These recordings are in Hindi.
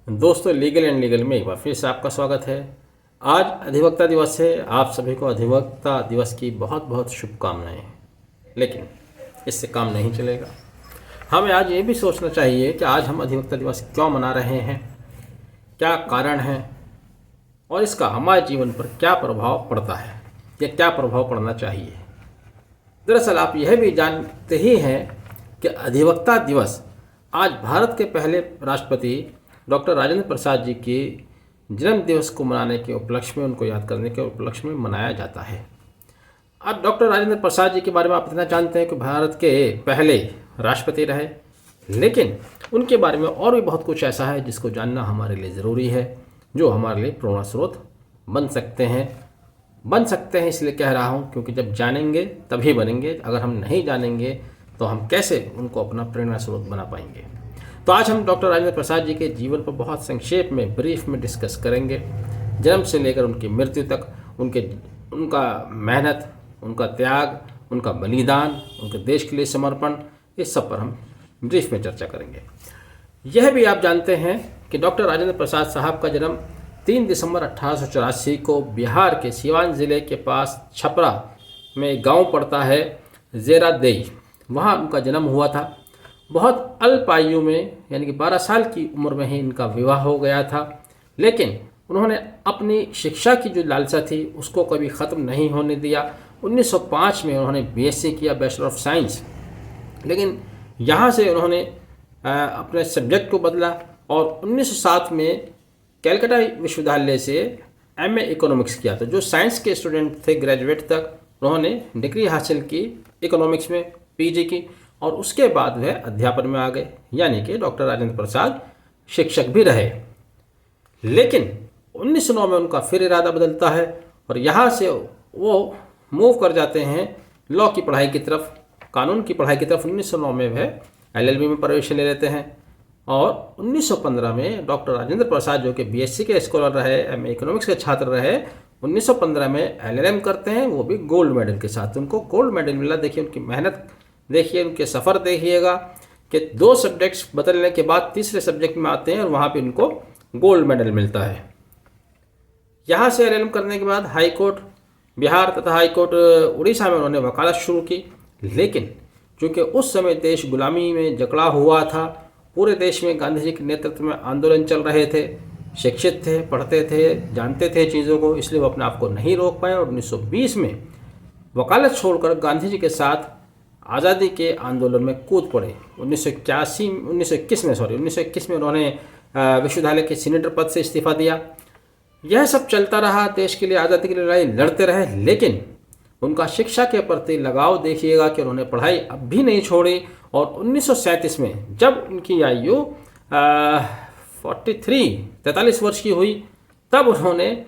दोस्तों, लीगल एंड लीगल में एक बार फिर से आपका स्वागत है। आज अधिवक्ता दिवस है। आप सभी को अधिवक्ता दिवस की बहुत बहुत शुभकामनाएं। लेकिन इससे काम नहीं चलेगा। हमें आज ये भी सोचना चाहिए कि आज हम अधिवक्ता दिवस क्यों मना रहे हैं, क्या कारण है और इसका हमारे जीवन पर क्या प्रभाव पड़ता है या क्या प्रभाव पड़ना चाहिए। दरअसल आप यह भी जानते ही हैं कि अधिवक्ता दिवस आज भारत के पहले राष्ट्रपति डॉक्टर राजेंद्र प्रसाद जी के जन्म दिवस को मनाने के उपलक्ष्य में, उनको याद करने के उपलक्ष्य में मनाया जाता है। अब डॉक्टर राजेंद्र प्रसाद जी के बारे में आप इतना जानते हैं कि भारत के पहले राष्ट्रपति रहे, लेकिन उनके बारे में और भी बहुत कुछ ऐसा है जिसको जानना हमारे लिए ज़रूरी है, जो हमारे लिए प्रेरणा स्रोत बन सकते हैं। इसलिए कह रहा हूँ क्योंकि जब जानेंगे तभी बनेंगे। अगर हम नहीं जानेंगे तो हम कैसे उनको अपना प्रेरणा स्रोत बना पाएंगे। तो आज हम डॉक्टर राजेंद्र प्रसाद जी के जीवन पर बहुत संक्षेप में, ब्रीफ में डिस्कस करेंगे। जन्म से लेकर उनकी मृत्यु तक उनका मेहनत, उनका त्याग, उनका बलिदान, उनके देश के लिए समर्पण, इस सब पर हम ब्रीफ में चर्चा करेंगे। यह भी आप जानते हैं कि डॉक्टर राजेंद्र प्रसाद साहब का जन्म 3 दिसंबर 1884 को बिहार के सीवान ज़िले के पास छपरा में एक गाँव पड़ता है, ज़ेरादेई, वहाँ उनका जन्म हुआ था। बहुत अल्प आयु में, यानी कि 12 साल की उम्र में ही इनका विवाह हो गया था। लेकिन उन्होंने अपनी शिक्षा की जो लालसा थी उसको कभी ख़त्म नहीं होने दिया। 1905 में उन्होंने बीएससी किया, बैचलर ऑफ साइंस। लेकिन यहाँ से उन्होंने अपने सब्जेक्ट को बदला और 1907 में कैलकाटा विश्वविद्यालय से एमए इकोनॉमिक्स किया। तो जो साइंस के स्टूडेंट थे ग्रेजुएट तक, उन्होंने डिग्री हासिल की इकोनॉमिक्स में, पीजी की, और उसके बाद वह अध्यापन में आ गए, यानी कि डॉक्टर राजेंद्र प्रसाद शिक्षक भी रहे। लेकिन 1909 में उनका फिर इरादा बदलता है और यहाँ से वो मूव कर जाते हैं लॉ की पढ़ाई की तरफ, कानून की पढ़ाई की तरफ। 1909 में वह एलएलबी में प्रवेश ले लेते हैं और 1915 में डॉक्टर राजेंद्र प्रसाद, जो कि बीएससी के स्कॉलर रहे, एमए इकोनॉमिक्स के छात्र रहे, 1915 में एलएलएम करते हैं, वो भी गोल्ड मेडल के साथ। उनको गोल्ड मेडल मिला। देखिए उनकी मेहनत, देखिए उनके सफ़र, देखिएगा कि 2 सब्जेक्ट्स बदलने के बाद तीसरे सब्जेक्ट में आते हैं और वहाँ पे उनको गोल्ड मेडल मिलता है। यहाँ से एलएलएम करने के बाद हाई कोर्ट बिहार तथा हाई कोर्ट उड़ीसा में उन्होंने वकालत शुरू की। लेकिन चूँकि उस समय देश गुलामी में जकड़ा हुआ था, पूरे देश में गांधी जी के नेतृत्व में आंदोलन चल रहे थे, शिक्षित थे, पढ़ते थे, जानते थे चीज़ों को, इसलिए वो अपने आप को नहीं रोक पाए और 1920 में वकालत छोड़कर गांधी जी के साथ आज़ादी के आंदोलन में कूद पड़े। 1921 में उन्होंने विश्वविद्यालय के सीनेटर पद से इस्तीफा दिया। यह सब चलता रहा, देश के लिए, आज़ादी के लिए लड़ाई लड़ते रहे। लेकिन उनका शिक्षा के प्रति लगाव देखिएगा कि उन्होंने पढ़ाई अब भी नहीं छोड़ी और 1937 में जब उनकी आयु 43 वर्ष की हुई, तब उन्होंने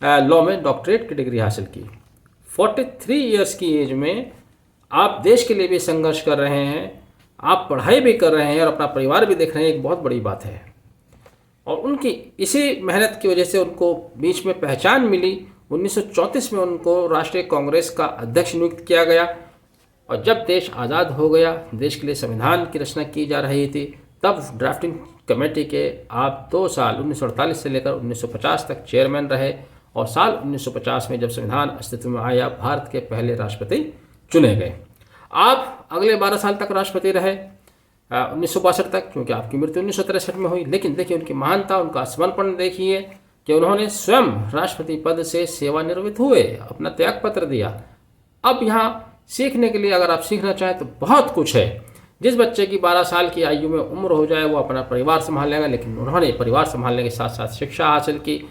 लॉ में डॉक्टरेट की डिग्री हासिल की। 43 ईयर्स की एज में आप देश के लिए भी संघर्ष कर रहे हैं, आप पढ़ाई भी कर रहे हैं और अपना परिवार भी देख रहे हैं, एक बहुत बड़ी बात है। और उनकी इसी मेहनत की वजह से उनको बीच में पहचान मिली। 1934 में उनको राष्ट्रीय कांग्रेस का अध्यक्ष नियुक्त किया गया और जब देश आज़ाद हो गया, देश के लिए संविधान की रचना की जा रही थी, तब ड्राफ्टिंग कमेटी के आप 2 साल 1948 से लेकर 1950 तक चेयरमैन रहे और साल 1950 में जब संविधान अस्तित्व में आया, भारत के पहले राष्ट्रपति चुने गए। आप अगले 12 साल तक राष्ट्रपति रहे, 1962 तक, क्योंकि आपकी मृत्यु 1963 में हुई। लेकिन देखिए उनकी महानता, उनका समर्पण देखिए कि उन्होंने स्वयं राष्ट्रपति पद से सेवानिवृत्त हुए, अपना त्याग पत्र दिया। अब यहाँ सीखने के लिए, अगर आप सीखना चाहें तो बहुत कुछ है। जिस बच्चे की 12 साल की आयु में उम्र हो जाए वो अपना परिवार संभाल लेगा, लेकिन उन्होंने परिवार संभालने के साथ साथ शिक्षा हासिल की,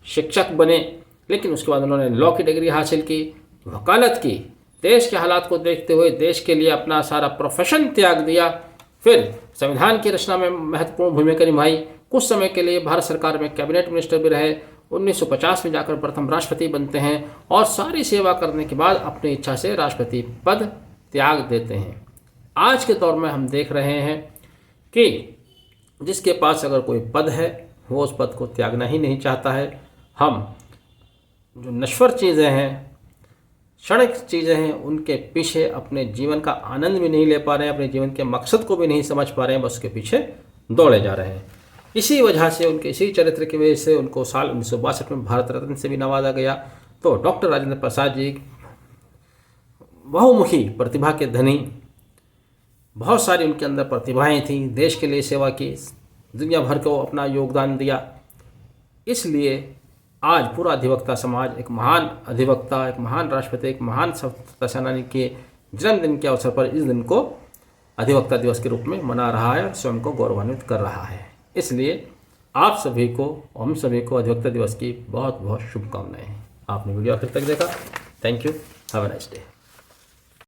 शिक्षक बने। लेकिन उसके बाद उन्होंने लॉ की डिग्री हासिल की, वकालत की, देश के हालात को देखते हुए देश के लिए अपना सारा प्रोफेशन त्याग दिया, फिर संविधान की रचना में महत्वपूर्ण भूमिका निभाई। कुछ समय के लिए भारत सरकार में कैबिनेट मिनिस्टर भी रहे। 1950 में जाकर प्रथम राष्ट्रपति बनते हैं और सारी सेवा करने के बाद अपनी इच्छा से राष्ट्रपति पद त्याग देते हैं। आज के दौर में हम देख रहे हैं कि जिसके पास अगर कोई पद है वो उस पद को त्यागना ही नहीं चाहता है। हम जो नश्वर चीज़ें हैं, क्षणिक चीज़ें हैं, उनके पीछे अपने जीवन का आनंद भी नहीं ले पा रहे हैं, अपने जीवन के मकसद को भी नहीं समझ पा रहे हैं, बस उसके पीछे दौड़े जा रहे हैं। इसी वजह से, उनके इसी चरित्र की वजह से उनको साल 1962 में भारत रत्न से भी नवाजा गया। तो डॉक्टर राजेंद्र प्रसाद जी बहुमुखी प्रतिभा के धनी, बहुत सारी उनके अंदर प्रतिभाएं थीं, देश के लिए सेवा की, दुनिया भर को अपना योगदान दिया। इसलिए आज पूरा अधिवक्ता समाज एक महान अधिवक्ता, एक महान राष्ट्रपति, एक महान स्वतंत्रता सेनानी के जन्मदिन के अवसर पर इस दिन को अधिवक्ता दिवस के रूप में मना रहा है और स्वयं को गौरवान्वित कर रहा है। इसलिए आप सभी को, हम सभी को अधिवक्ता दिवस की बहुत बहुत शुभकामनाएं। आपने वीडियो आखिर तक देखा, thank you, have a nice day.